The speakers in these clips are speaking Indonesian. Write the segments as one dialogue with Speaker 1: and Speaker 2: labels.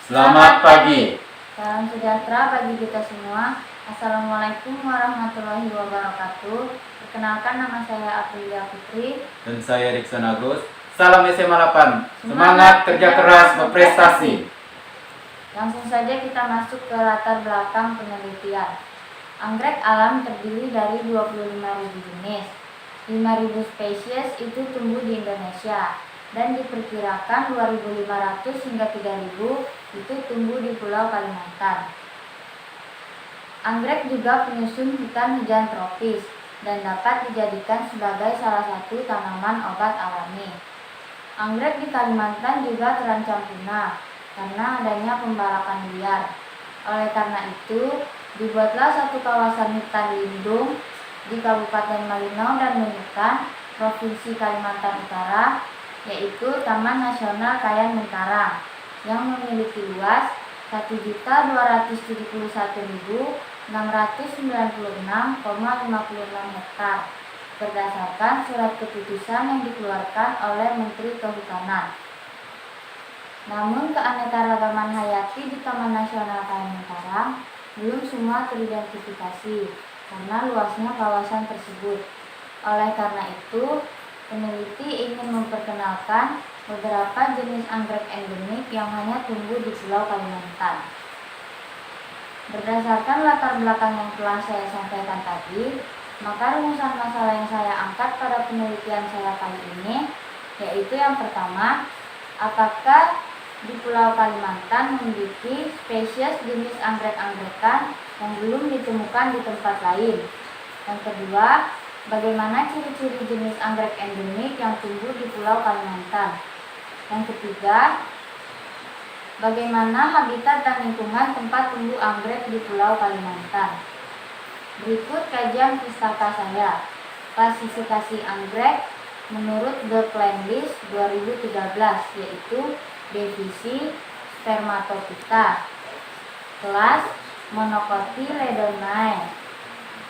Speaker 1: Selamat pagi.
Speaker 2: Salam sejahtera bagi kita semua. Assalamualaikum warahmatullahi wabarakatuh. Perkenalkan, nama saya Aprilia Putri.
Speaker 1: Dan saya Rikson Agus. Salam SMA 8. Semangat kerja keras berprestasi.
Speaker 2: Langsung saja kita masuk ke latar belakang penelitian. Anggrek alam terdiri dari 25.000 jenis. 5.000 spesies itu tumbuh di Indonesia. Dan diperkirakan 2.500 hingga 3.000 itu tumbuh di Pulau Kalimantan. Anggrek juga penyusun hutan hujan tropis dan dapat dijadikan sebagai salah satu tanaman obat alami. Anggrek di Kalimantan juga terancam punah karena adanya pembalakan liar. Oleh karena itu, dibuatlah satu kawasan hutan lindung di Kabupaten Malino dan Nunukan, Provinsi Kalimantan Utara, yaitu Taman Nasional Kayan Mentarang, yang memiliki luas 1.271.696,56 hektar berdasarkan surat keputusan yang dikeluarkan oleh Menteri Kehutanan. Namun keanekaragaman hayati di Taman Nasional Kayan Mentarang belum semua teridentifikasi karena luasnya kawasan tersebut. Oleh karena itu, peneliti ingin memperkenalkan beberapa jenis anggrek endemik yang hanya tumbuh di Pulau Kalimantan. Berdasarkan latar belakang yang telah saya sampaikan tadi, maka rumusan masalah yang saya angkat pada penelitian saya kali ini yaitu yang pertama, apakah di Pulau Kalimantan memiliki spesies jenis anggrek-anggekan yang belum ditemukan di tempat lain. Yang kedua, bagaimana ciri-ciri jenis anggrek endemik yang tumbuh di Pulau Kalimantan? Yang ketiga, bagaimana habitat dan lingkungan tempat tumbuh anggrek di Pulau Kalimantan? Berikut kajian pustaka saya, klasifikasi anggrek menurut The Plant List 2013, yaitu divisi Spermatophyta, kelas Monocotyledonae,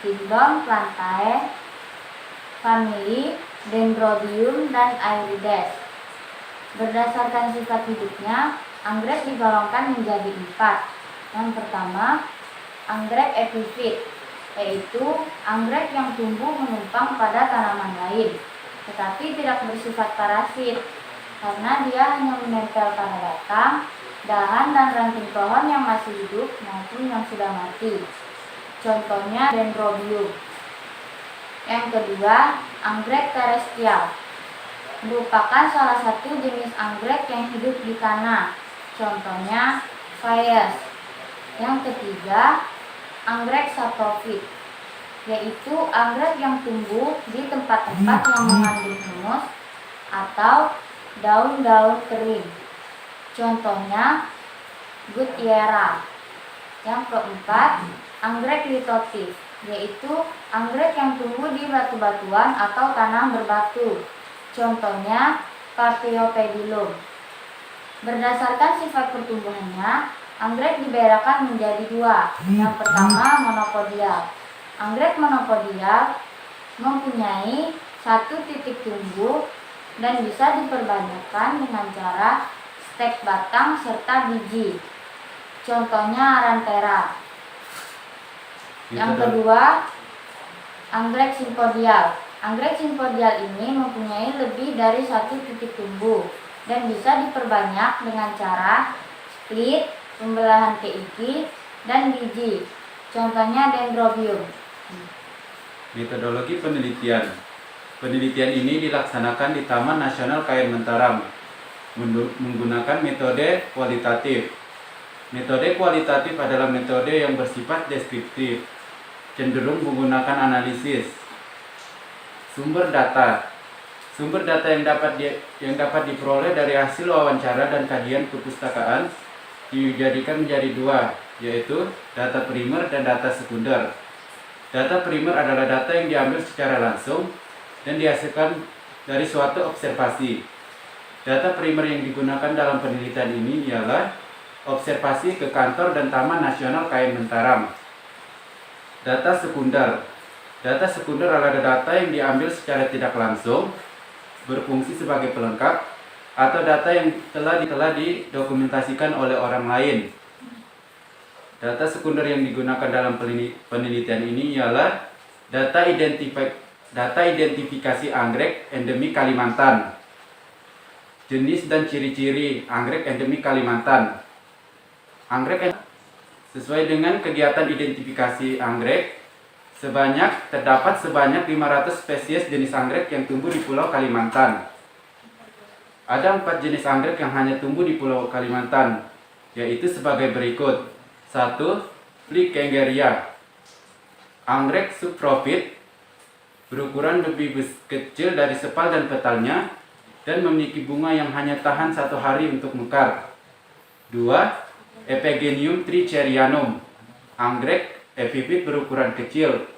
Speaker 2: kingdom Plantae, famili Dendrobium dan Aerides. Berdasarkan sifat hidupnya, anggrek digolongkan menjadi 4. Yang pertama, anggrek epifit, yaitu anggrek yang tumbuh menumpang pada tanaman lain, tetapi tidak bersifat parasit, karena dia hanya menempel pada batang, dahan, dan ranting pohon yang masih hidup maupun yang sudah mati. Contohnya Dendrobium. Yang kedua, anggrek terrestrial, merupakan salah satu jenis anggrek yang hidup di tanah. Contohnya Phaeus. Yang ketiga, anggrek saprofit, yaitu anggrek yang tumbuh di tempat-tempat yang mengandung humus atau daun-daun kering. Contohnya Gutierrez. Yang keempat, anggrek litotif, yaitu anggrek yang tumbuh di batu-batuan atau tanah berbatu. Contohnya Carpiopedilum. Berdasarkan sifat pertumbuhannya, anggrek dibedakan menjadi 2. Yang pertama, monopodial. Anggrek monopodial mempunyai satu titik tumbuh dan bisa diperbanyakkan dengan cara stek batang serta biji. Contohnya Aranthera. Yang kedua, anggrek simpodial. Anggrek simpodial ini mempunyai lebih dari satu titik tumbuh dan bisa diperbanyak dengan cara split, pembelahan keiki, dan biji. Contohnya Dendrobium.
Speaker 1: Metodologi penelitian. Penelitian ini dilaksanakan di Taman Nasional Kayan Mentarang menggunakan metode kualitatif. Metode kualitatif adalah metode yang bersifat deskriptif, cenderung menggunakan analisis. Sumber data. Sumber data yang dapat diperoleh dari hasil wawancara dan kajian perpustakaan dijadikan menjadi 2, yaitu data primer dan data sekunder. Data primer adalah data yang diambil secara langsung dan dihasilkan dari suatu observasi. Data primer yang digunakan dalam penelitian ini ialah observasi ke kantor dan Taman Nasional Kayan Mentarang. Data sekunder. Data sekunder adalah data yang diambil secara tidak langsung, berfungsi sebagai pelengkap atau data yang telah didokumentasikan oleh orang lain. Data sekunder yang digunakan dalam penelitian ini ialah data identifikasi anggrek endemik Kalimantan. Jenis dan ciri-ciri anggrek endemik Kalimantan. Anggrek sesuai dengan kegiatan identifikasi anggrek, terdapat sebanyak 500 spesies jenis anggrek yang tumbuh di Pulau Kalimantan. Ada 4 jenis anggrek yang hanya tumbuh di Pulau Kalimantan, yaitu sebagai berikut. 1. Plikengeria, anggrek subtropis, berukuran lebih kecil dari sepal dan petalnya, dan memiliki bunga yang hanya tahan 1 hari untuk mekar. 2. Epigenium tricherianum, anggrek epifit berukuran kecil,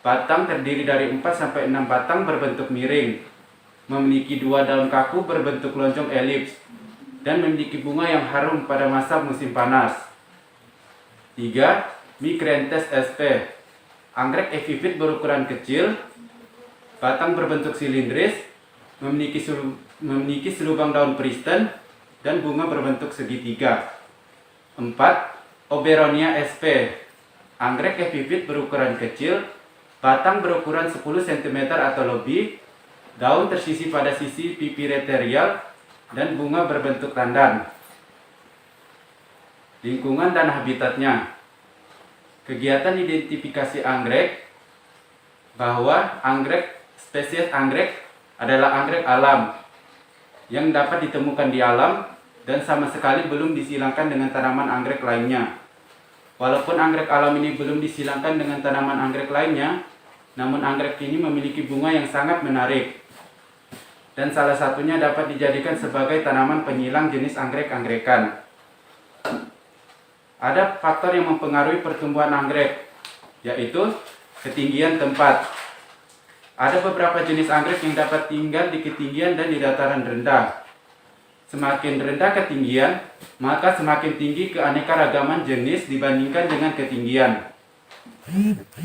Speaker 1: batang terdiri dari 4-6 batang berbentuk miring, memiliki 2 daun kaku berbentuk lonjong elips, dan memiliki bunga yang harum pada masa musim panas. 3. Micranthes sp, anggrek epifit berukuran kecil, batang berbentuk silindris, memiliki selubang daun pristen, dan bunga berbentuk segitiga. 4. Oberonia sp, anggrek epifit berukuran kecil, batang berukuran 10 cm atau lebih, daun tersisi pada sisi pipi lateral, dan bunga berbentuk tandan. Lingkungan dan habitatnya. Kegiatan identifikasi anggrek bahwa spesies anggrek adalah anggrek alam yang dapat ditemukan di alam dan sama sekali belum disilangkan dengan tanaman anggrek lainnya. Walaupun anggrek alam ini belum disilangkan dengan tanaman anggrek lainnya, namun anggrek ini memiliki bunga yang sangat menarik, dan salah satunya dapat dijadikan sebagai tanaman penyilang jenis anggrek-anggekan. Ada faktor yang mempengaruhi pertumbuhan anggrek, yaitu ketinggian tempat. Ada beberapa jenis anggrek yang dapat tinggal di ketinggian dan di dataran rendah. Semakin rendah ketinggian, maka semakin tinggi keanekaragaman jenis dibandingkan dengan ketinggian.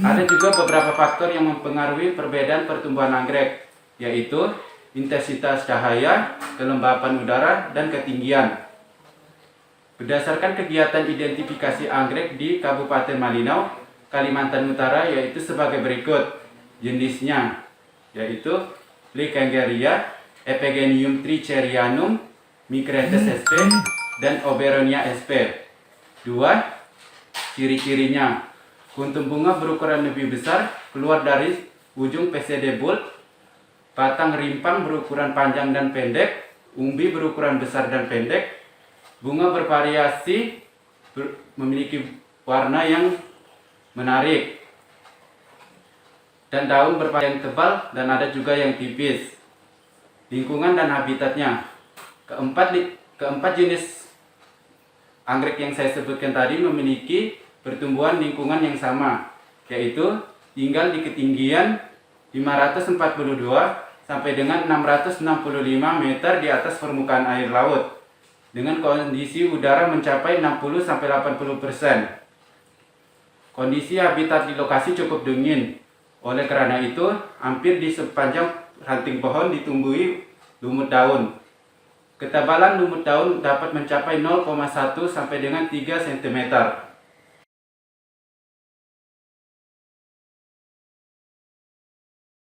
Speaker 1: Ada juga beberapa faktor yang mempengaruhi perbedaan pertumbuhan anggrek, yaitu intensitas cahaya, kelembapan udara, dan ketinggian. Berdasarkan kegiatan identifikasi anggrek di Kabupaten Malinau, Kalimantan Utara, yaitu sebagai berikut jenisnya, yaitu Plikengeria, Epigenium tricherianum, Micranthes sp, dan Oberonia sp. 2. Ciri-cirinya. Kuntum bunga berukuran lebih besar keluar dari ujung PCD bulb, batang rimpang berukuran panjang dan pendek, umbi berukuran besar dan pendek, bunga bervariasi, memiliki warna yang menarik, dan daun berparian tebal dan ada juga yang tipis. Lingkungan dan habitatnya. Keempat jenis anggrek yang saya sebutkan tadi memiliki pertumbuhan lingkungan yang sama, yaitu tinggal di ketinggian 542 sampai dengan 665 meter di atas permukaan air laut, dengan kondisi udara mencapai 60-80%. Kondisi habitat di lokasi cukup dingin. Oleh karena itu, hampir di sepanjang ranting pohon ditumbuhi lumut daun. Ketebalan lumut daun dapat mencapai 0,1 sampai dengan 3 cm.